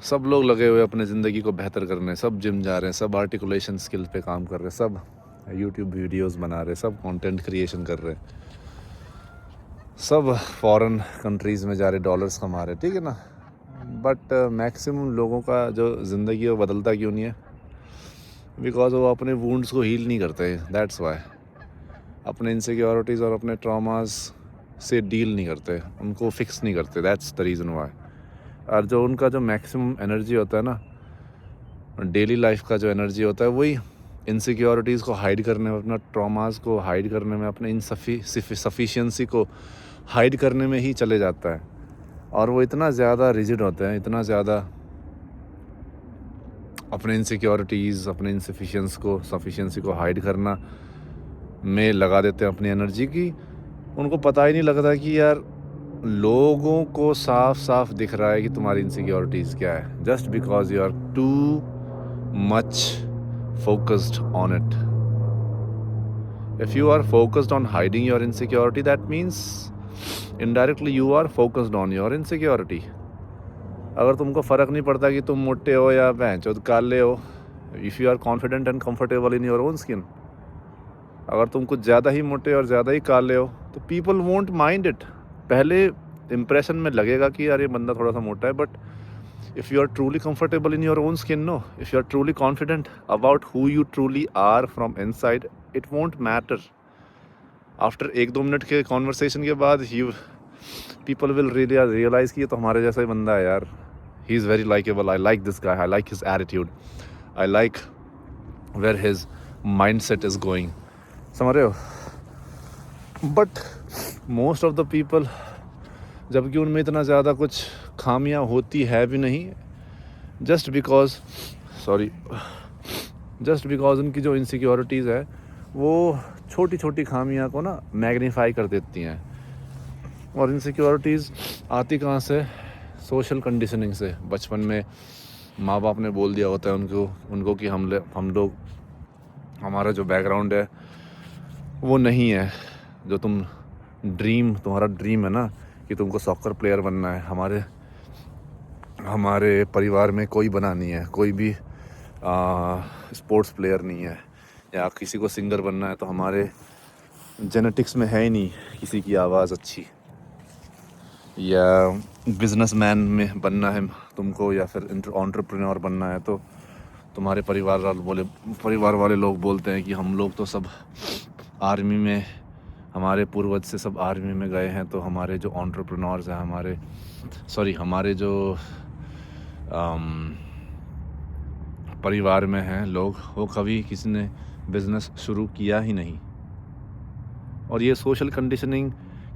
सब लोग लगे हुए अपने ज़िंदगी को बेहतर करने, सब जिम जा रहे हैं, सब आर्टिकुलेशन स्किल पे काम कर रहे हैं, सब यूट्यूब वीडियोस बना रहे हैं, सब कंटेंट क्रिएशन कर रहे हैं, सब फॉरेन कंट्रीज़ में जा रहे डॉलर्स कमा रहे, ठीक है ना। बट मैक्सिमम लोगों का जो ज़िंदगी है वो बदलता क्यों नहीं है? बिकॉज वो अपने वुंड्स को हील नहीं करते, दैट्स वाई। अपने इनसिक्योरिटीज़ और अपने ट्रॉमास से डील नहीं करते, उनको फिक्स नहीं करते, दैट्स द रीज़न वाई। और जो उनका जो मैक्सिमम एनर्जी होता है ना, डेली लाइफ का जो एनर्जी होता है, वही इनसिक्योरिटीज़ को हाइड करने में, अपना ट्रॉमास को हाइड करने में, अपने इनसफिशिएंसी को हाइड करने में ही चले जाता है। और वो इतना ज़्यादा रिजिड होते हैं, इतना ज़्यादा अपने इनसिक्योरिटीज़, अपने सफिशिएंसी को हाइड करना में लगा देते हैं अपनी एनर्जी की। उनको पता ही नहीं लगता कि यार लोगों को साफ साफ दिख रहा है कि तुम्हारी इनसिक्योरिटीज़ क्या है, just because you are too much focused on it. If you are focused on hiding your insecurity, that means indirectly you are focused on your insecurity. अगर तुमको फ़र्क नहीं पड़ता कि तुम मोटे हो या भैंचोद काले हो, if you are confident and comfortable in your own skin, अगर तुम कुछ ज़्यादा ही मोटे और ज़्यादा ही काले हो तो पीपल वोंट माइंड इट। पहले इम्प्रेशन में लगेगा कि यार ये बंदा थोड़ा सा मोटा है, but if you are truly comfortable in your own skin, no, if you are truly confident about who you truly are from inside, it won't matter. After 1-2 minute के कॉन्वर्सेशन के बाद people will really realize कि ये तो हमारे जैसा ही बंदा है यार, he is very likable, I like this guy, I like his attitude, I like where his mindset is going. समझ रहे हो? But most of the people, जबकि उनमें इतना ज़्यादा कुछ खामियां होती है भी नहीं, जस्ट बिकॉज उनकी जो इनसिक्योरिटीज़ है वो छोटी छोटी खामियां को ना मैग्नीफाई कर देती हैं। और इनसिक्योरिटीज़ आती कहाँ से? सोशल कंडीशनिंग से। बचपन में माँ बाप ने बोल दिया होता है उनको कि हम लोग, हमारा जो बैकग्राउंड है वो नहीं है जो तुम्हारा ड्रीम है ना कि तुमको सॉकर प्लेयर बनना है, हमारे परिवार में कोई बना नहीं है, कोई भी स्पोर्ट्स प्लेयर नहीं है, या किसी को सिंगर बनना है तो हमारे जेनेटिक्स में है ही नहीं किसी की आवाज़ अच्छी, या बिजनेसमैन में बनना है तुमको, या फिर एंटरप्रेन्योर बनना है तो तुम्हारे परिवार वाले लोग बोलते हैं कि हम लोग तो सब आर्मी में, हमारे पूर्वज से सब आर्मी में गए हैं, तो हमारे जो एंटरप्रेन्योर्स हैं, हमारे जो परिवार में हैं लोग, वो कभी किसी ने बिज़नेस शुरू किया ही नहीं। और ये सोशल कंडीशनिंग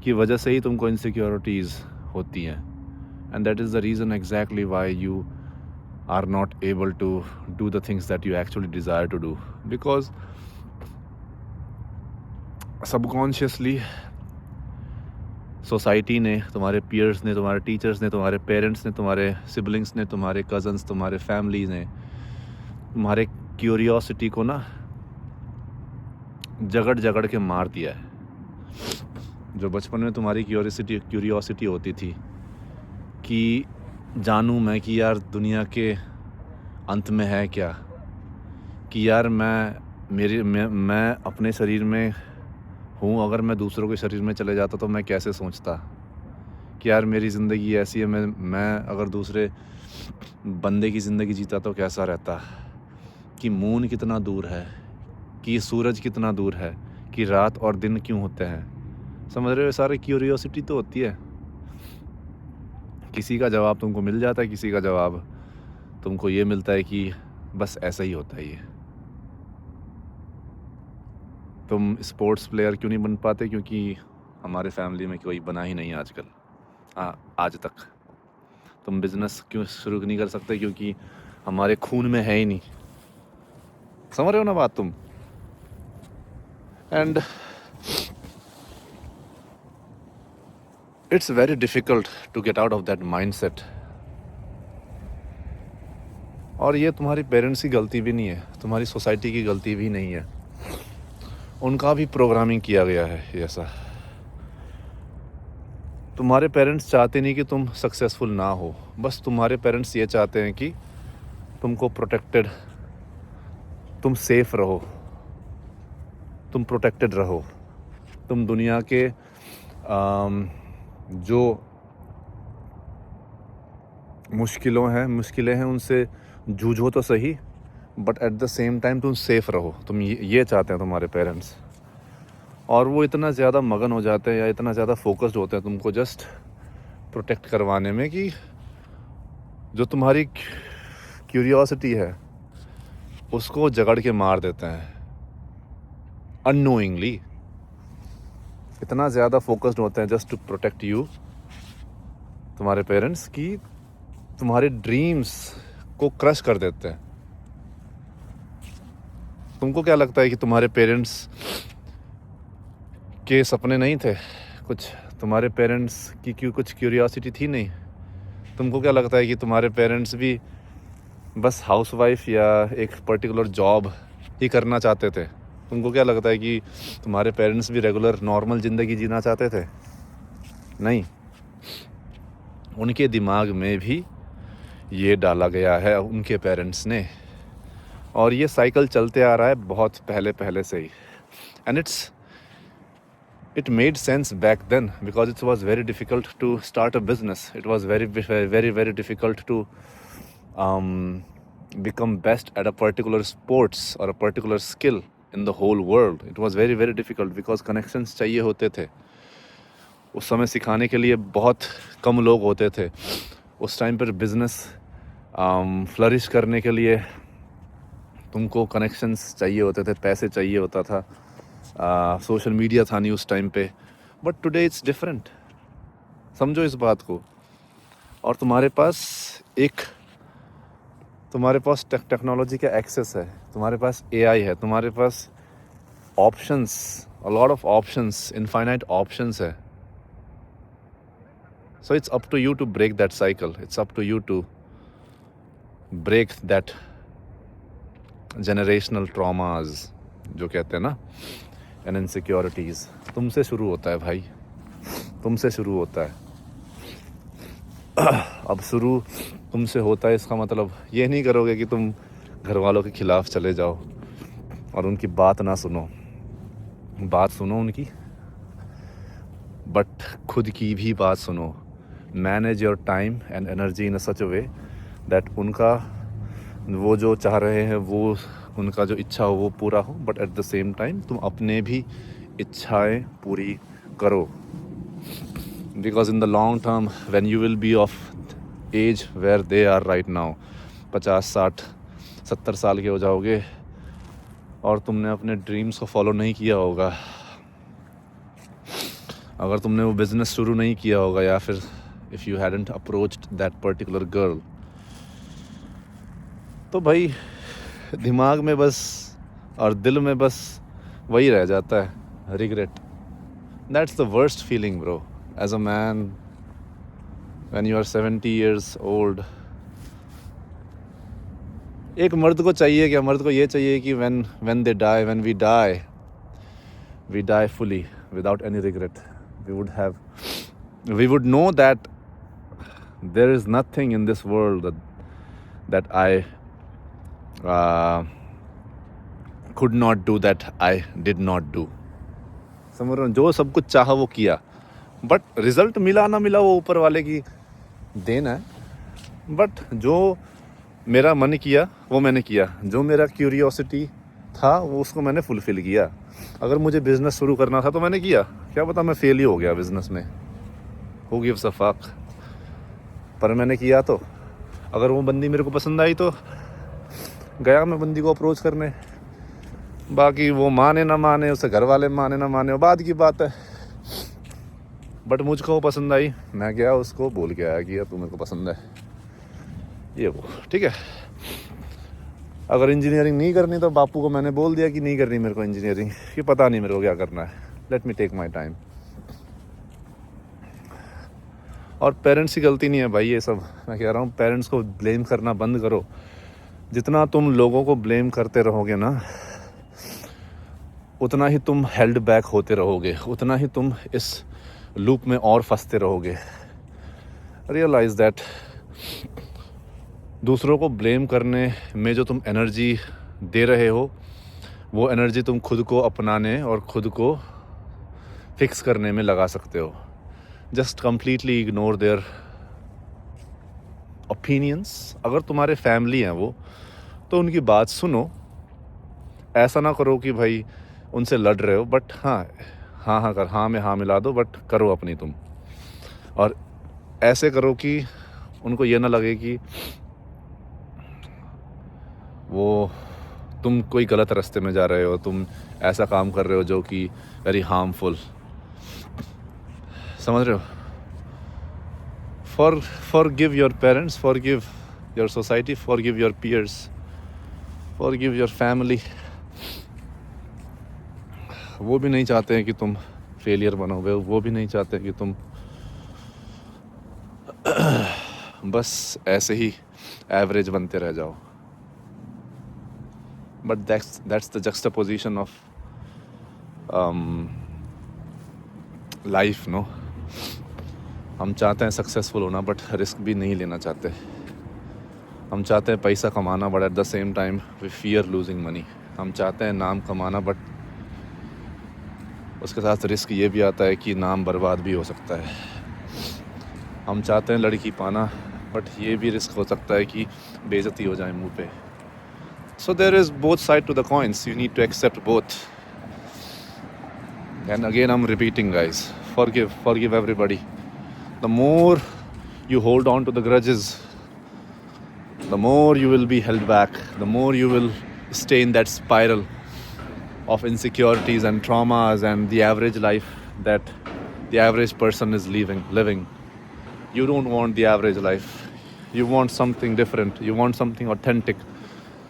की वजह से ही तुमको इनसिक्योरिटीज़ होती हैं, and that is the reason exactly why you are not able to do the things that you actually desire to do, because subconsciously society ने, तुम्हारे पीयर्स ने, तुम्हारे टीचर्स ने, तुम्हारे पेरेंट्स ने, तुम्हारे सिबलिंग्स ने, तुम्हारे कज़न्स, तुम्हारे फैमिलीज़ ने तुम्हारे क्यूरियोसिटी को ना जगड़ के मार दिया है। जो बचपन में तुम्हारी क्यूरियोसिटी होती थी कि जानूं मैं कि यार दुनिया के अंत में है क्या, कि यार मैं अपने शरीर में हूँ, अगर मैं दूसरों के शरीर में चले जाता तो मैं कैसे सोचता, कि यार मेरी ज़िंदगी ऐसी है, मैं अगर दूसरे बंदे की ज़िंदगी जीता तो कैसा रहता, कि मून कितना दूर है, कि सूरज कितना दूर है, कि रात और दिन क्यों होते हैं। समझ रहे हो? सारी क्यूरियोसिटी तो होती है। किसी का जवाब तुमको मिल जाता है, किसी का जवाब तुमको ये मिलता है कि बस ऐसा ही होता है ये। तुम स्पोर्ट्स प्लेयर क्यों नहीं बन पाते? क्योंकि हमारे फैमिली में कोई बना ही नहीं आजकल, आज तक। तुम बिज़नेस क्यों शुरू नहीं कर सकते? क्योंकि हमारे खून में है ही नहीं। समझ रहे हो ना बात तुम? And it's very difficult to get out of that mindset. और ये तुम्हारी पेरेंट्स की गलती भी नहीं है, तुम्हारी सोसाइटी की गलती भी नहीं है, उनका भी प्रोग्रामिंग किया गया है ऐसा। तुम्हारे पेरेंट्स चाहते नहीं कि तुम सक्सेसफुल ना हो, बस तुम्हारे पेरेंट्स ये चाहते हैं कि तुमको प्रोटेक्टेड, तुम सेफ रहो, तुम प्रोटेक्टेड रहो, तुम दुनिया के जो मुश्किलें हैं उनसे जूझो तो सही, but at the same time तुम सेफ रहो। तुम ये चाहते हैं तुम्हारे पेरेंट्स। और वो इतना ज़्यादा मगन हो जाते हैं या इतना ज़्यादा फोकस्ड होते हैं तुमको जस्ट प्रोटेक्ट करवाने में कि जो तुम्हारी क्यूरियोसिटी है उसको जगड़ के मार देते हैं अननोइंगली। इतना ज़्यादा फोकस्ड होते हैं जस्ट टू प्रोटेक्ट यू तुम्हारे पेरेंट्स कि तुम्हारे ड्रीम्स को क्रश कर देते हैं। तुमको क्या लगता है कि तुम्हारे पेरेंट्स के सपने नहीं थे कुछ? तुम्हारे पेरेंट्स की कुछ क्यूरियोसिटी थी नहीं? तुमको क्या लगता है कि तुम्हारे पेरेंट्स भी बस हाउसवाइफ या एक पर्टिकुलर जॉब ही करना चाहते थे? तुमको क्या लगता है कि तुम्हारे पेरेंट्स भी रेगुलर नॉर्मल ज़िंदगी जीना चाहते थे? नहीं, उनके दिमाग में भी ये डाला गया है उनके पेरेंट्स ने, और ये साइकिल चलते आ रहा है बहुत पहले से ही। And it made sense back then because it was very difficult to start a business. It was very difficult to become best at a particular sports or a particular skill in the whole world. It was very difficult because connections चाहिए होते थे। उस समय सिखाने के लिए बहुत कम लोग होते थे। उस टाइम पर बिजनेस फ्लरिश करने के लिए तुमको कनेक्शंस चाहिए होते थे, पैसे चाहिए होता था, सोशल मीडिया था नहीं उस टाइम पे। बट टुडे इट्स डिफरेंट, समझो इस बात को। और तुम्हारे पास टेक्नोलॉजी का एक्सेस है, तुम्हारे पास एआई है, तुम्हारे पास options, a lot of options, infinite options है। So it's up to you to break that cycle, it's up to you to break that generational traumas जो कहते हैं ना, एंड इनसिक्योरिटीज़। तुमसे शुरू होता है भाई, तुमसे शुरू होता है। अब शुरू तुमसे होता है, इसका मतलब ये नहीं करोगे कि तुम घर वालों के खिलाफ चले जाओ और उनकी बात ना सुनो। बात सुनो उनकी, बट खुद की भी बात सुनो। Manage your time and energy in such a way that उनका वो जो चाह रहे हैं, वो उनका जो इच्छा हो वो पूरा हो, but at the same time तुम अपने भी इच्छाएं पूरी करो। Because in the long term when you will be of age where they are right now, 50, 60, 70 साल के हो जाओगे और तुमने अपने ड्रीम्स को फॉलो नहीं किया होगा, अगर तुमने वो बिज़नेस शुरू नहीं किया होगा, या फिर if you hadn't approached that particular girl, तो भाई दिमाग में बस और दिल में बस वही रह जाता है, regret. That's the worst feeling bro, as a man when you are 70 years old। एक मर्द को चाहिए क्या? मर्द को ये चाहिए कि when they die, when we die fully without any regret. We would know that there is nothing in this world that I could not do, that I did not do. समझ रहे हो? जो सब कुछ चाहा वो किया, बट रिजल्ट मिला ना मिला वो ऊपर वाले की देन है। बट जो मेरा मन किया वो मैंने किया, जो मेरा क्यूरियोसिटी था वो उसको मैंने फुलफ़िल किया। अगर मुझे बिज़नेस शुरू करना था तो मैंने किया, क्या पता मैं फेल ही हो गया बिज़नेस में, हू गिव्स अ फक, पर मैंने किया। तो अगर वो बंदी मेरे को पसंद आई तो गया मैं बंदी को अप्रोच करने, बाकी वो माने ना माने, उसे घर वाले माने ना माने वो बाद की बात है। बट मुझको वो पसंद आई, मैं गया उसको बोल के आया कि यार तू मेरे को पसंद है, ये वो ठीक है। अगर इंजीनियरिंग नहीं करनी तो बापू को मैंने बोल दिया कि नहीं करनी मेरे को इंजीनियरिंग, कि पता नहीं मेरे को क्या करना है, let me take my time. और पेरेंट्स की गलती नहीं है भाई ये सब, मैं कह रहा हूँ पेरेंट्स को ब्लेम करना बंद करो। जितना तुम लोगों को ब्लेम करते रहोगे ना, उतना ही तुम हेल्ड बैक होते रहोगे, उतना ही तुम इस लूप में और फंसते रहोगे। रियलाइज़ दैट दूसरों को ब्लेम करने में जो तुम एनर्जी दे रहे हो, वो एनर्जी तुम खुद को अपनाने और खुद को फिक्स करने में लगा सकते हो। Just completely ignore their opinions. अगर तुम्हारे फैमिली हैं वो, तो उनकी बात सुनो। ऐसा ना करो कि भाई उनसे लड़ रहे हो, बट हाँ में हाँ मिला दो, बट करो अपनी तुम। और ऐसे करो कि उनको ये ना लगे कि वो तुम कोई गलत रास्ते में जा रहे हो, तुम ऐसा काम कर रहे हो जो कि वेरी हार्मफुल। समझ रहे हो? forgive your parents, forgive your society, forgive your peers, forgive your family. वो भी नहीं चाहते हैं कि तुम फेलियर बनो, वो भी नहीं चाहते कि तुम बस ऐसे ही एवरेज बनते रह जाओ। But that's the juxtaposition of life, no. हम चाहते हैं सक्सेसफुल होना, बट रिस्क भी नहीं लेना चाहते। हम चाहते हैं पैसा कमाना, but at the same time we fear losing money. हम चाहते हैं नाम कमाना, बट उसके साथ रिस्क ये भी आता है कि नाम बर्बाद भी हो सकता है। हम चाहते हैं लड़की पाना, बट ये भी रिस्क हो सकता है कि बेइज्जती हो जाए मुंह पे। So there is both side to the coins, you need to accept both. And again I am repeating guys, forgive everybody. The more you hold on to the grudges, the more you will be held back, the more you will stay in that spiral of insecurities and traumas and the average life that the average person is living. You don't want the average life. You want something different. You want something authentic.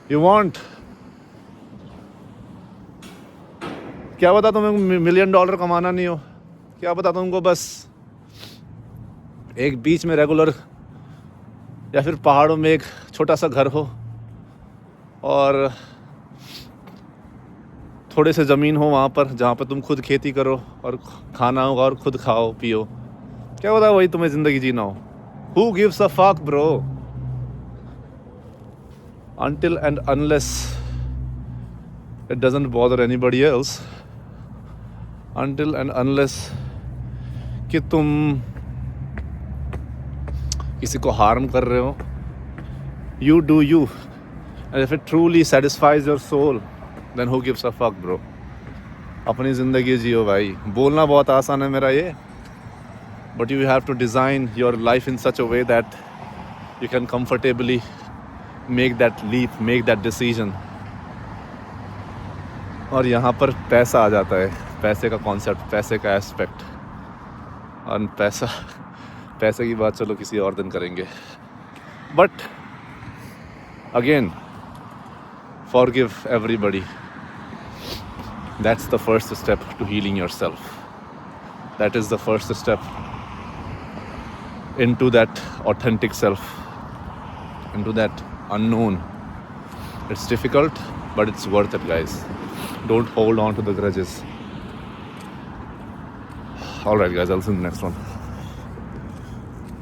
You want, क्या पता तुम्हें $1 million कमाना नहीं हो, क्या पता तुमको बस एक बीच में रेगुलर या फिर पहाड़ों में एक छोटा सा घर हो और थोड़े से ज़मीन हो वहाँ पर, जहाँ पर तुम खुद खेती करो और खाना होगा और खुद खाओ पियो। क्या पता वही तुम्हें ज़िंदगी जीना हो। Who gives a fuck, bro? Until and unless it doesn't bother anybody else, until and unless कि तुम किसी को हार्म कर रहे हो, you do you, and if it truly satisfies your soul, then who gives a fuck, bro? अपनी ज़िंदगी जियो भाई। बोलना बहुत आसान है मेरा ये, but you have to design your life in such a way that you can comfortably make that leap, make that decision. और यहाँ पर पैसा आ जाता है, पैसे का कॉन्सेप्ट, पैसे का एस्पेक्ट। और पैसे की बात चलो किसी और दिन करेंगे। But again, forgive everybody. That's the first step to healing yourself. That is the first step into that authentic self, into that unknown. It's difficult, but it's worth it, guys. Don't hold on to the grudges. All right, guys, I'll see you in the next one.